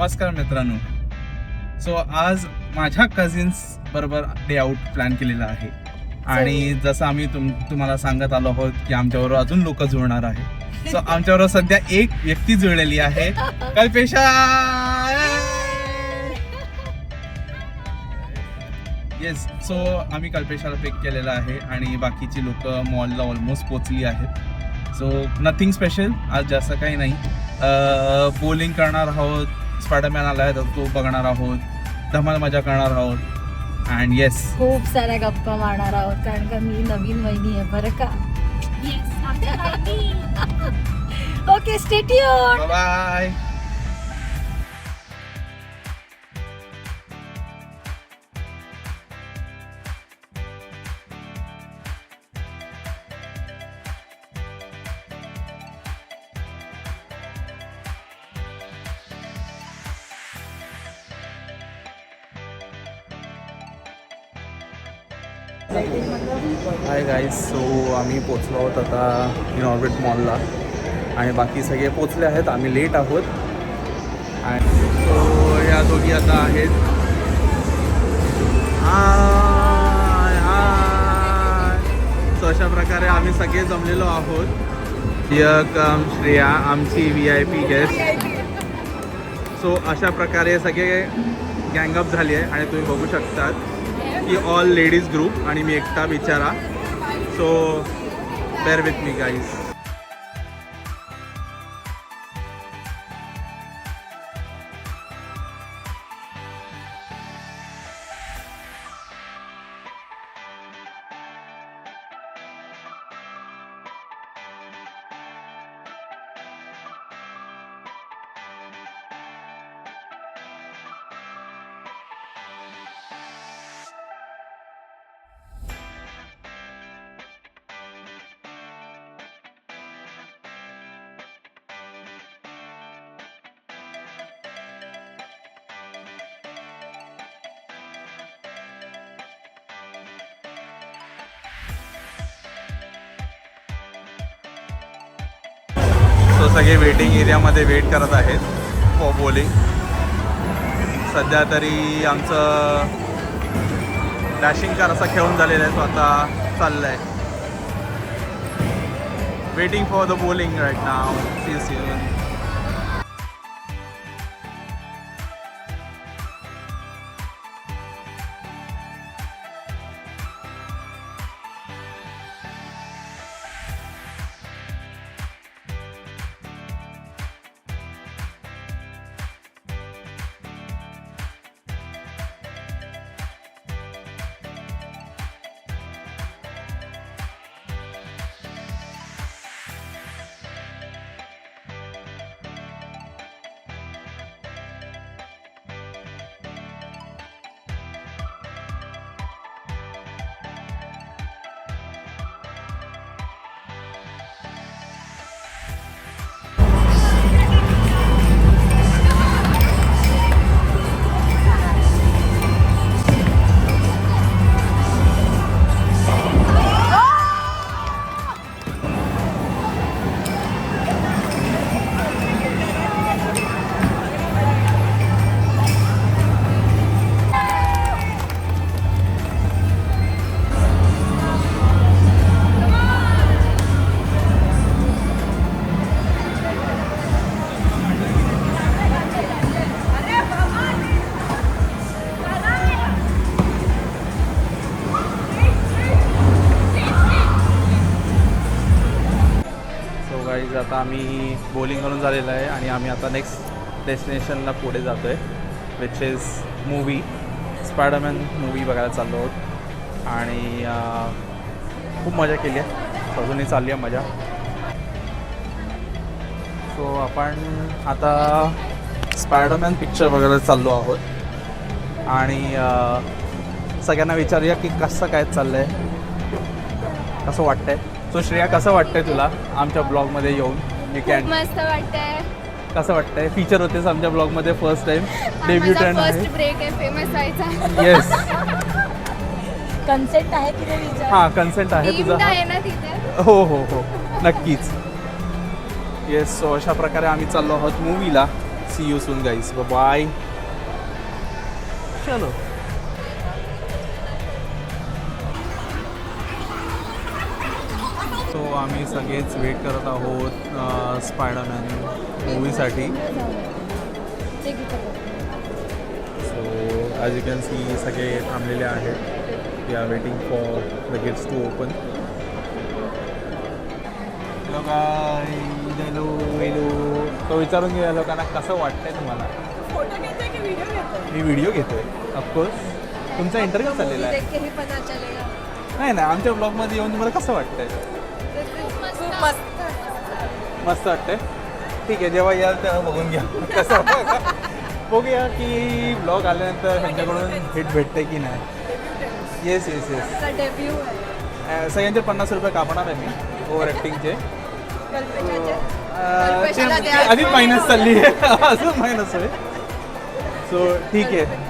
नमस्कार मित्रांनो. सो आज माझ्या कझिन्स बरोबर डे आउट प्लॅन केलेला आहे आणि जसं आम्ही तुम्हाला सांगत आलो आहोत की आमच्याबरोबर अजून लोक जुळणार आहे. सो आमच्याबरोबर सध्या एक व्यक्ती जुळलेली आहे, कल्पेशा. येस, सो आम्ही कल्पेशाला पिक केलेला आहे आणि बाकीची लोक मॉलला ऑलमोस्ट पोचली आहेत. सो नथिंग स्पेशल आज, जास्त काही नाही. बोलिंग करणार आहोत, स्पायडरमॅन आला आहे तर तो बघणार आहोत, धमाल मजा करणार आहोत अँड येस खूप साऱ्या गप्पा मारणार आहोत कारण का मी नवीन वहिनी आहे बरं का. Okay, stay tune. Bye. Hi guys, so आम्ही पोचलो आहोत आता इन ऑर्बिट मॉलला आणि बाकी सगळे पोचले आहेत. आम्ही लेट आहोत आणि सो या दोघी आता आहेत. सो अशा प्रकारे आम्ही सगळे जमलेलो आहोत. कम श्रेया, आमची VIP गेस्ट. सो अशा प्रकारे सगळे गँगअप झाली आहे आणि तुम्ही बघू शकतात की ऑल लेडीज ग्रुप आणि मी एकटा बिचारा. So bear with me guys. So सगळे वेटिंग एरियामध्ये वेट करत आहेत फॉर बॉलिंग. सध्या तरी आमचं डॅशिंग कार असं खेळून झालेलं आहे, सो आता चाललं आहे. Waiting for the bowling right now. See you soon. आता आम्ही बॉलिंग करून झालेलं आहे आणि आम्ही आता नेक्स्ट डेस्टिनेशनला पुढे जातो आहे, which is movie. Spiderman movie बघायला चाललो आहोत आणि खूप मजा केली आहे, अजूनही चालली आहे मजा. सो आपण आता स्पायडरमॅन पिक्चर बघायला चाललो आहोत आणि सगळ्यांना विचारूया की कसं काय चाललं आहे, कसं वाटतंय. सो श्रेया, कसं वाटतंय तुला आमच्या ब्लॉगमध्ये येऊन? मस्त वाटतंय. कसं वाटतंय? फीचर होतेस आमच्या ब्लॉगमध्ये फर्स्ट टाइम, डेब्युटंट आहे. फर्स्ट ब्रेक आहे फेमस व्हायचा. येस, कन्सेंट आहे की नाही विचार. हां, कन्सेंट आहे तुझा. आहे ना तिथे. हो हो हो, नक्कीच. येस, सो अशा प्रकारे आम्ही चाललो आहोत मूवीला. See you soon guys, bye. चलो. सो आम्ही सगळेच वेट करत आहोत स्पायडरमॅन मूवीसाठी. So as you can see सगळे थांबलेले आहेत. We are waiting for the gates to open. Hello guy, hello hello. तो विचारून घ्या लोकांना कसं वाटतंय तुम्हाला. मी व्हिडिओ घेतोय ऑफकोर्स. तुमचा इंटरव्ह्यू चाललेला आहे. नाही नाही, आमच्या ब्लॉगमध्ये येऊन तुम्हाला कसं वाटतंय. मस्त वाटतंय. ठीक आहे, जेव्हा याल तेव्हा बघून घ्या कसं वाटतं. बघूया की ब्लॉग आल्यानंतर ह्यांच्याकडून हिट भेटते की नाही. Yes yes yes. सगळ्यांचे 50 रुपये कापणार आहे मी ओव्हर ॲक्टिंगचे. आधीच मायनस चालली आहे. अजून मायनस आहे. सो ठीक आहे.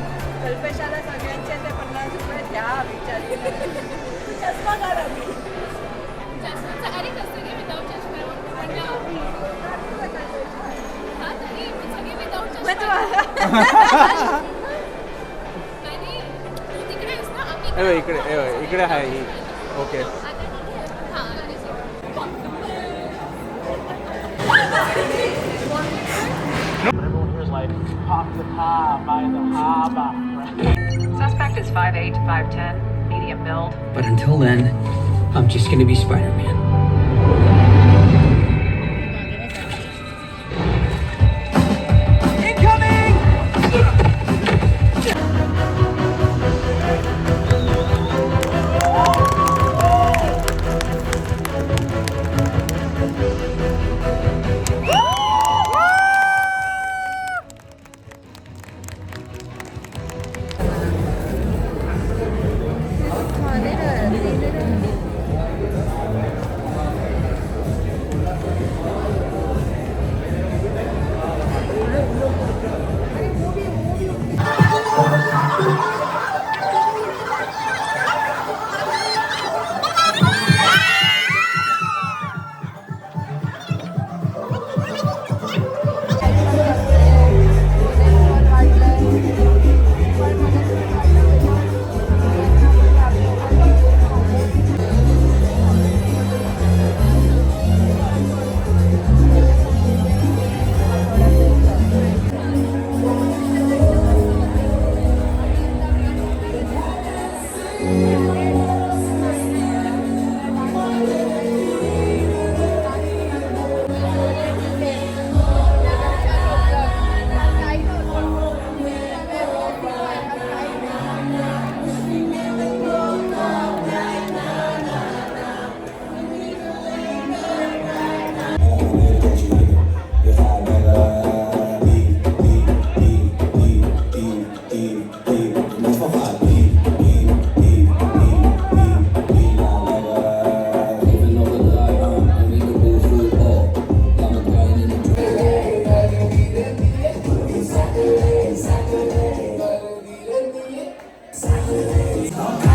इकडे इकडे आहे ही. Okay. Suspect is 5'8" to 5'10", medium build. But until then, I'm just gonna be Spider-Man. Saturday.